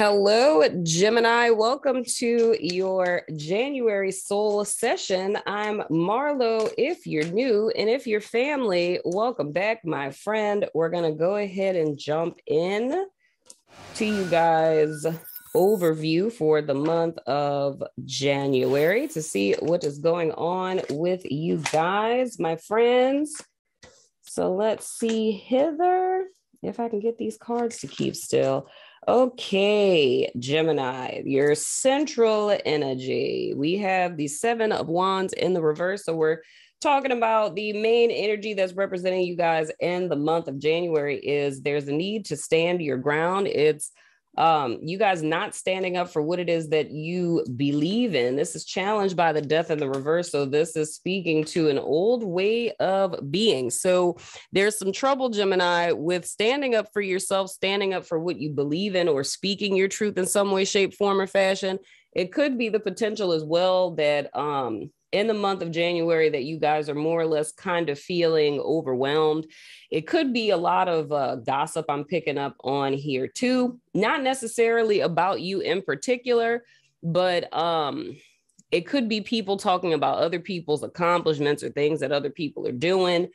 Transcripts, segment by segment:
Hello, Gemini. Welcome to your January soul session. I'm Marlo. If you're new and if you're family, welcome back, my friend. We're going to go ahead and jump in to you guys' overview for the month of January to see what is going on with you guys, my friends. So let's see hither if I can get these cards to keep still. Okay, Gemini, your central energy. We have the Seven of Wands in the reverse. So we're talking about the main energy that's representing you guys in the month of January is there's a need to stand your ground. It's you guys not standing up for what it is that you believe in. This is challenged by the death in the reverse. So this is speaking to an old way of being. So there's some trouble, Gemini, with standing up for yourself, standing up for what you believe in, or speaking your truth in some way, shape, form, or fashion. It could be the potential as well that in the month of January that you guys are more or less kind of feeling overwhelmed. It could be a lot of gossip I'm picking up on here too. Not necessarily about you in particular, but it could be people talking about other people's accomplishments or things that other people are doing.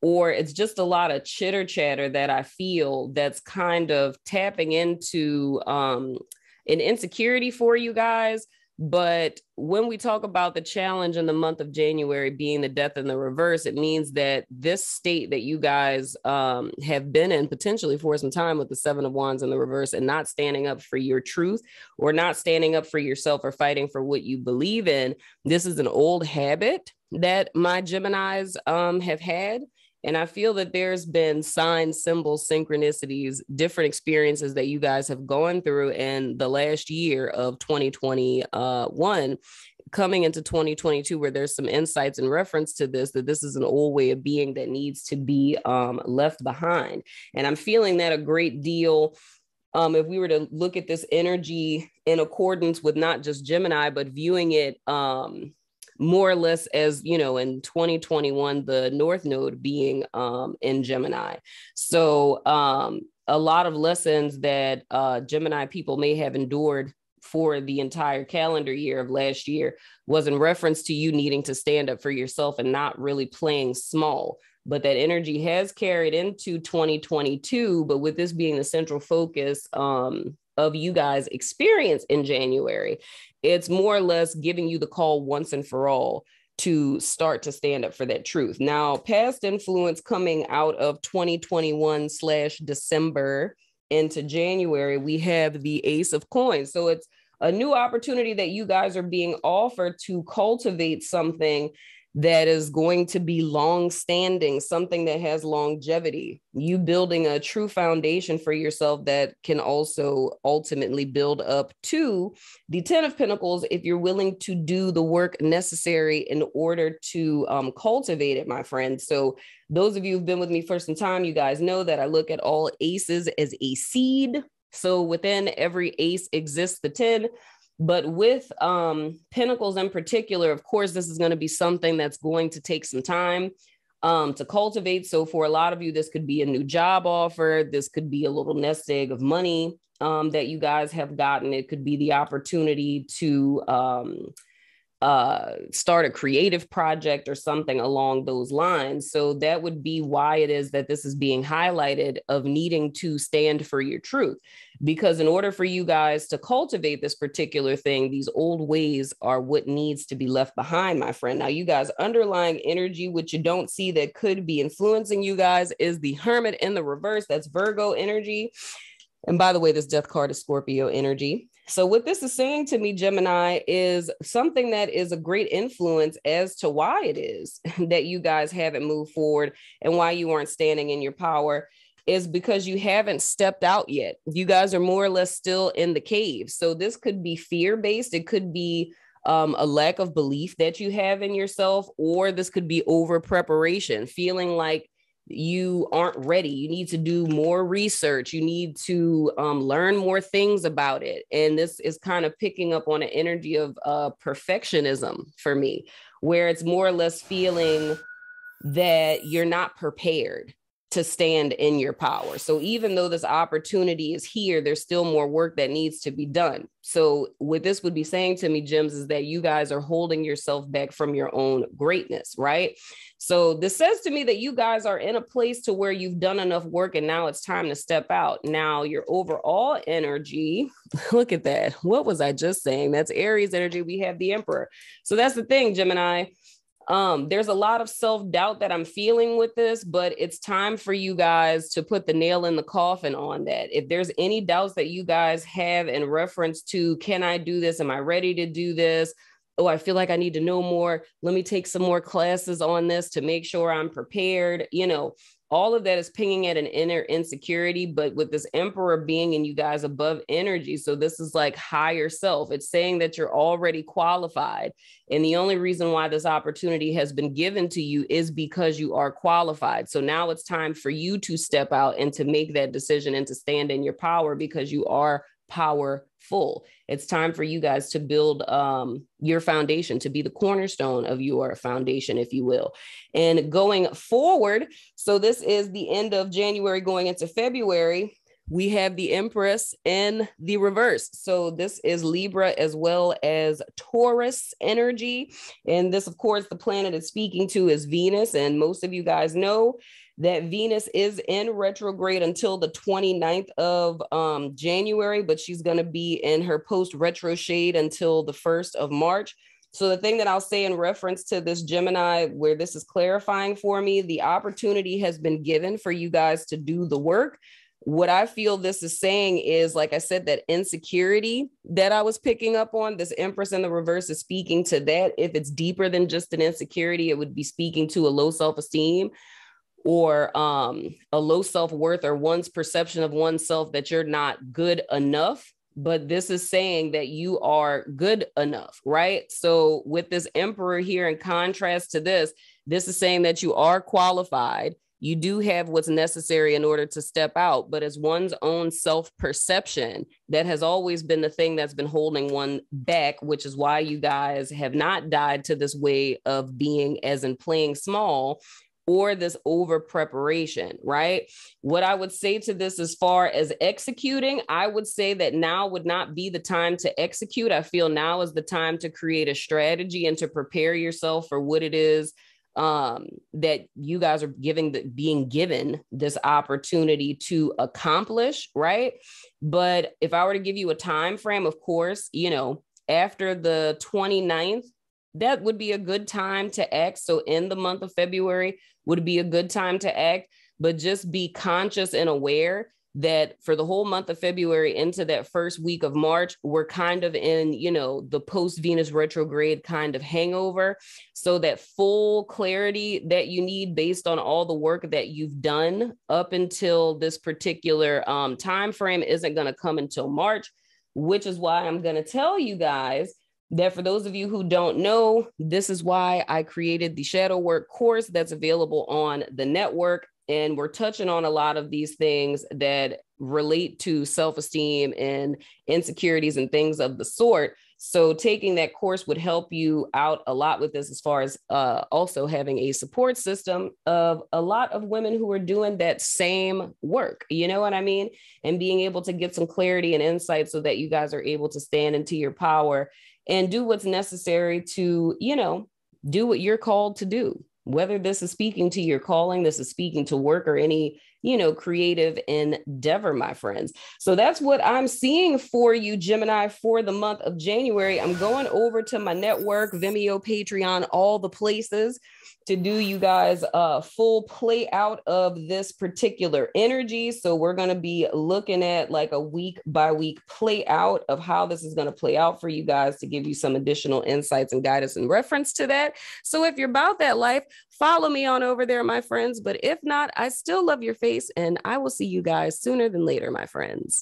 Or it's just a lot of chitter chatter that I feel that's kind of tapping into an insecurity for you guys. But when we talk about the challenge in the month of January being the death in the reverse, it means that this state that you guys have been in potentially for some time with the Seven of Wands in the reverse and not standing up for your truth or not standing up for yourself or fighting for what you believe in. This is an old habit that my Geminis have had. And I feel that there's been signs, symbols, synchronicities, different experiences that you guys have gone through in the last year of 2021, coming into 2022, where there's some insights in reference to this, that this is an old way of being that needs to be left behind. And I'm feeling that a great deal. If we were to look at this energy in accordance with not just Gemini, but viewing it more or less as, you know, in 2021, the North Node being in Gemini. So a lot of lessons that Gemini people may have endured for the entire calendar year of last year was in reference to you needing to stand up for yourself and not really playing small. But that energy has carried into 2022. But with this being the central focus of you guys' experience in January, it's more or less giving you the call once and for all to start to stand up for that truth. Now, past influence coming out of 2021/December into January, we have the Ace of Coins. So it's a new opportunity that you guys are being offered to cultivate something that is going to be long-standing, something that has longevity. You building a true foundation for yourself that can also ultimately build up to the Ten of Pentacles if you're willing to do the work necessary in order to cultivate it, my friend. So those of you who've been with me for some time, you guys know that I look at all aces as a seed. So within every ace exists the 10. But with Pentacles in particular, of course, this is going to be something that's going to take some time to cultivate. So for a lot of you, this could be a new job offer. This could be a little nest egg of money that you guys have gotten. It could be the opportunity to start a creative project or something along those lines. So that would be why it is that this is being highlighted of needing to stand for your truth. Because in order for you guys to cultivate this particular thing, these old ways are what needs to be left behind, my friend. Now, you guys, underlying energy, which you don't see that could be influencing you guys, is the Hermit in the reverse. That's Virgo energy. And by the way, this death card is Scorpio energy. So what this is saying to me, Gemini, is something that is a great influence as to why it is that you guys haven't moved forward and why you aren't standing in your power is because you haven't stepped out yet. You guys are more or less still in the cave. So this could be fear-based. It could be a lack of belief that you have in yourself, or this could be over preparation, feeling like you aren't ready. You need to do more research. You need to learn more things about it. And this is kind of picking up on an energy of perfectionism for me, where it's more or less feeling that you're not prepared to stand in your power. So even though this opportunity is here, there's still more work that needs to be done. So what this would be saying to me, Gems, is that you guys are holding yourself back from your own greatness, right? So this says to me that you guys are in a place to where you've done enough work and now it's time to step out. Now your overall energy, look at that. What was I just saying? That's Aries energy. We have the Emperor. So that's the thing, Gemini. There's a lot of self-doubt that I'm feeling with this, but it's time for you guys to put the nail in the coffin on that. If there's any doubts that you guys have in reference to, can I do this? Am I ready to do this? Oh, I feel like I need to know more. Let me take some more classes on this to make sure I'm prepared. You know, all of that is pinging at an inner insecurity, but with this Emperor being in you guys above energy. So this is like higher self. It's saying that you're already qualified. And the only reason why this opportunity has been given to you is because you are qualified. So now it's time for you to step out and to make that decision and to stand in your power because you are powerful. It's time for you guys to build your foundation, to be the cornerstone of your foundation, if you will. And going forward, so this is the end of January going into February, we have the Empress in the reverse. So this is Libra as well as Taurus energy. And this, of course, the planet it's speaking to is Venus. And most of you guys know that Venus is in retrograde until the 29th of January, but she's going to be in her post-retro shade until the 1st of March. So the thing that I'll say in reference to this Gemini, where this is clarifying for me, the opportunity has been given for you guys to do the work. What I feel this is saying is, like I said, that insecurity that I was picking up on, this Empress in the reverse is speaking to that. If it's deeper than just an insecurity, it would be speaking to a low self-esteem or a low self-worth or one's perception of oneself that you're not good enough. But this is saying that you are good enough, right? So with this Emperor here, in contrast to this is saying that you are qualified. You do have what's necessary in order to step out, but as one's own self-perception, that has always been the thing that's been holding one back, which is why you guys have not died to this way of being, as in playing small, or this over preparation, right? What I would say to this as far as executing, I would say that now would not be the time to execute. I feel now is the time to create a strategy and to prepare yourself for what it is that you guys are being given this opportunity to accomplish, right? But if I were to give you a time frame, of course, you know, after the 29th, that would be a good time to act. So in the month of February would be a good time to act, but just be conscious and aware that for the whole month of February into that first week of March, we're kind of in, you know, the post-Venus retrograde kind of hangover. So that full clarity that you need based on all the work that you've done up until this particular time frame isn't going to come until March, which is why I'm going to tell you guys that for those of you who don't know, this is why I created the shadow work course that's available on the network. And we're touching on a lot of these things that relate to self-esteem and insecurities and things of the sort. So taking that course would help you out a lot with this, as far as also having a support system of a lot of women who are doing that same work. You know what I mean? And being able to get some clarity and insight so that you guys are able to stand into your power and do what's necessary to, you know, do what you're called to do. Whether this is speaking to your calling, this is speaking to work or any, you know, creative endeavor, my friends. So that's what I'm seeing for you, Gemini, for the month of January. I'm going over to my network, Vimeo, Patreon, all the places to do you guys a full play out of this particular energy. So we're going to be looking at like a week by week play out of how this is going to play out for you guys to give you some additional insights and guidance in reference to that. So if you're about that life, follow me on over there, my friends. But if not, I still love your face and I will see you guys sooner than later, my friends.